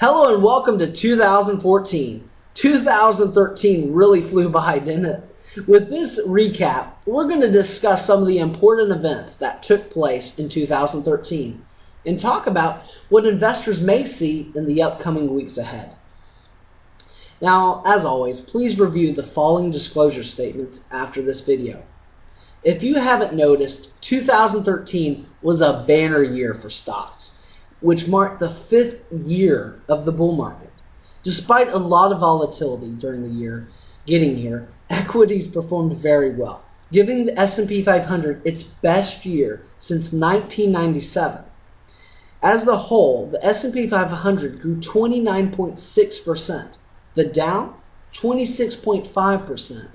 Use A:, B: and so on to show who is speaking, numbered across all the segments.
A: Hello and welcome to 2014. 2013 really flew by, didn't it? With this recap, we're going to discuss some of the important events that took place in 2013 and talk about what investors may see in the upcoming weeks ahead. Now, as always, please review the following disclosure statements after this video. If you haven't noticed, 2013 was a banner year for stocks, which marked the 5th year of the bull market. Despite a lot of volatility during the year getting here, equities performed very well, giving the S&P 500 its best year since 1997. As the whole, the S&P 500 grew 29.6%, the Dow 26.5%,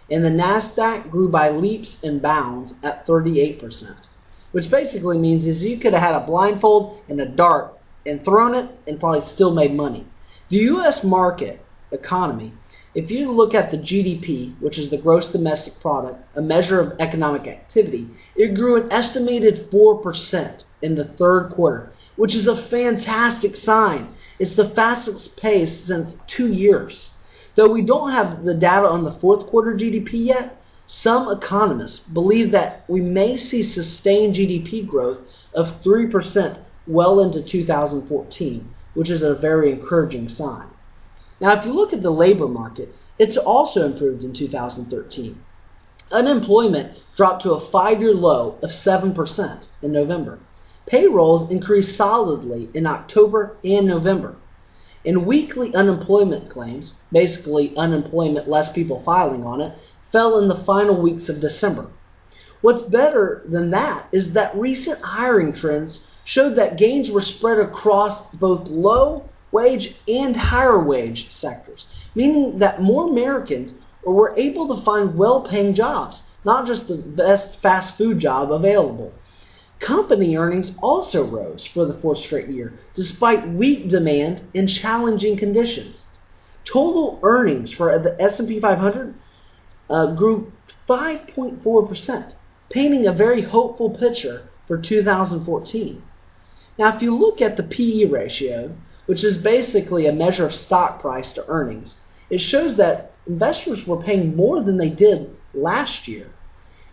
A: and the NASDAQ grew by leaps and bounds at 38%. Which basically means is you could have had a blindfold and a dart and thrown it and probably still made money. The U.S. market economy, if you look at the GDP, which is the gross domestic product, a measure of economic activity, it grew an estimated 4% in the third quarter, which is a fantastic sign. It's the fastest pace since 2 years. Though we don't have the data on the fourth quarter GDP yet, some economists believe that we may see sustained GDP growth of 3% well into 2014, which is a very encouraging sign. Now, if you look at the labor market, it's also improved in 2013. Unemployment dropped to a 5-year low of 7% in November. Payrolls increased solidly in October and November. And weekly unemployment claims, basically unemployment, less people filing on it, fell in the final weeks of December. What's better than that is that recent hiring trends showed that gains were spread across both low wage and higher wage sectors, meaning that more Americans were able to find well-paying jobs, not just the best fast food job available. Company earnings also rose for the fourth straight year, despite weak demand and challenging conditions. Total earnings for the S&P 500 grew 5.4%, painting a very hopeful picture for 2014. Now, if you look at the PE ratio, which is basically a measure of stock price to earnings, it shows that investors were paying more than they did last year,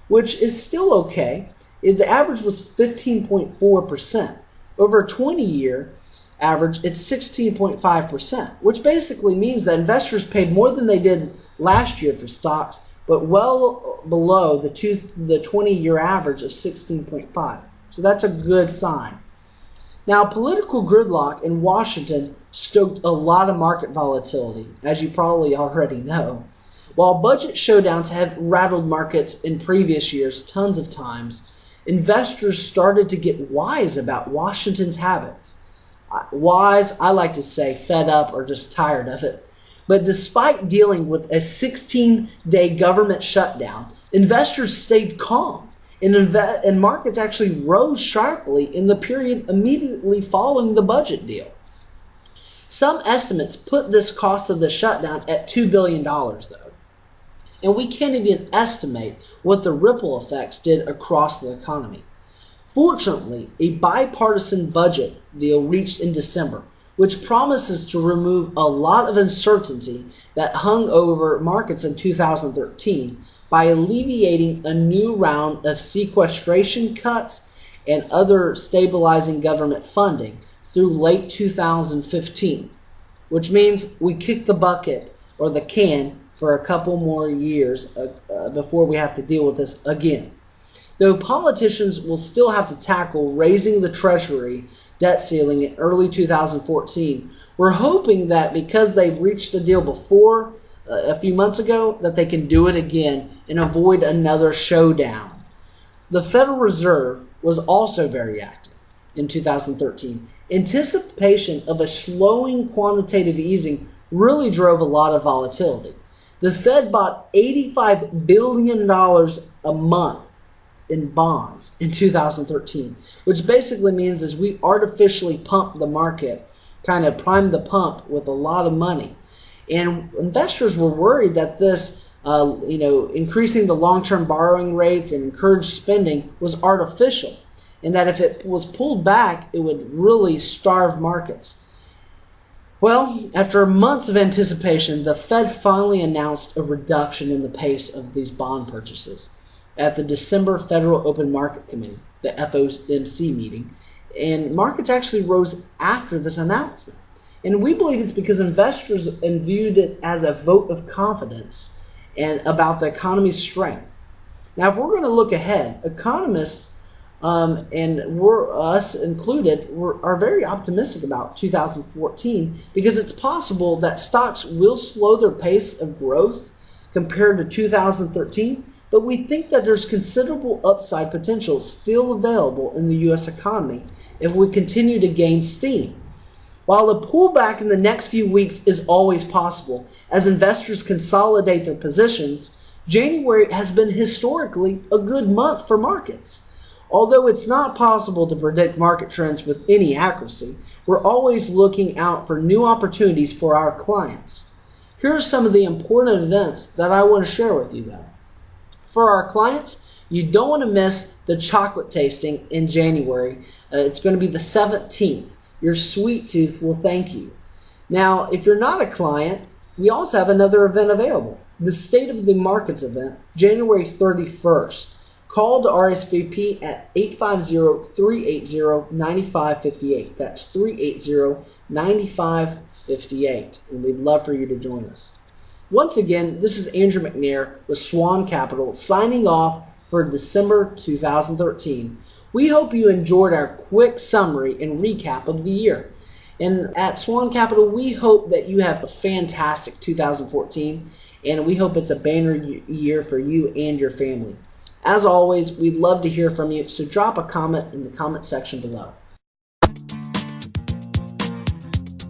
A: which is still okay. The average was 15.4%. Over a 20-year average, it's 16.5%, which basically means that investors paid more than they did last year for stocks, but well below the 20-year average of 16.5. So that's a good sign. Now, political gridlock in Washington stoked a lot of market volatility, as you probably already know. While budget showdowns have rattled markets in previous years tons of times, investors started to get wise about Washington's habits. Wise, I like to say fed up or just tired of it. But despite dealing with a 16-day government shutdown, investors stayed calm, and markets actually rose sharply in the period immediately following the budget deal. Some estimates put this cost of the shutdown at $2 billion, though. And we can't even estimate what the ripple effects did across the economy. Fortunately, a bipartisan budget deal reached in December, which promises to remove a lot of uncertainty that hung over markets in 2013 by alleviating a new round of sequestration cuts and other stabilizing government funding through late 2015, which means we kick the bucket or the can for a couple more years before we have to deal with this again. Though politicians will still have to tackle raising the Treasury debt ceiling in early 2014, we're hoping that because they've reached a deal before a few months ago, that they can do it again and avoid another showdown. The Federal Reserve was also very active in 2013. Anticipation of a slowing quantitative easing really drove a lot of volatility. The Fed bought $85 billion a month in bonds in 2013, which basically means is we artificially pumped the market, kind of primed the pump with a lot of money. And investors were worried that this, increasing the long-term borrowing rates and encouraged spending was artificial, and that if it was pulled back, it would really starve markets. Well, after months of anticipation, the Fed finally announced a reduction in the pace of these bond purchases at the December Federal Open Market Committee, the FOMC meeting, and markets actually rose after this announcement. And we believe it's because investors viewed it as a vote of confidence and about the economy's strength. Now, if we're going to look ahead, economists and we're us included are very optimistic about 2014 because it's possible that stocks will slow their pace of growth compared to 2013, but we think that there's considerable upside potential still available in the U.S. economy if we continue to gain steam. While a pullback in the next few weeks is always possible as investors consolidate their positions, January has been historically a good month for markets. Although it's not possible to predict market trends with any accuracy, we're always looking out for new opportunities for our clients. Here are some of the important events that I want to share with you though. For our clients, you don't want to miss the chocolate tasting in January. It's going to be the 17th. Your sweet tooth will thank you. Now, if you're not a client, we also have another event available. The State of the Markets event, January 31st. Call to RSVP at 850-380-9558. That's 380-9558. And we'd love for you to join us. Once again, this is Andrew McNair with SWAN Capital signing off for December 2013. We hope you enjoyed our quick summary and recap of the year. And at SWAN Capital, we hope that you have a fantastic 2014, and we hope it's a banner year for you and your family. As always, we'd love to hear from you, so drop a comment in the comment section below.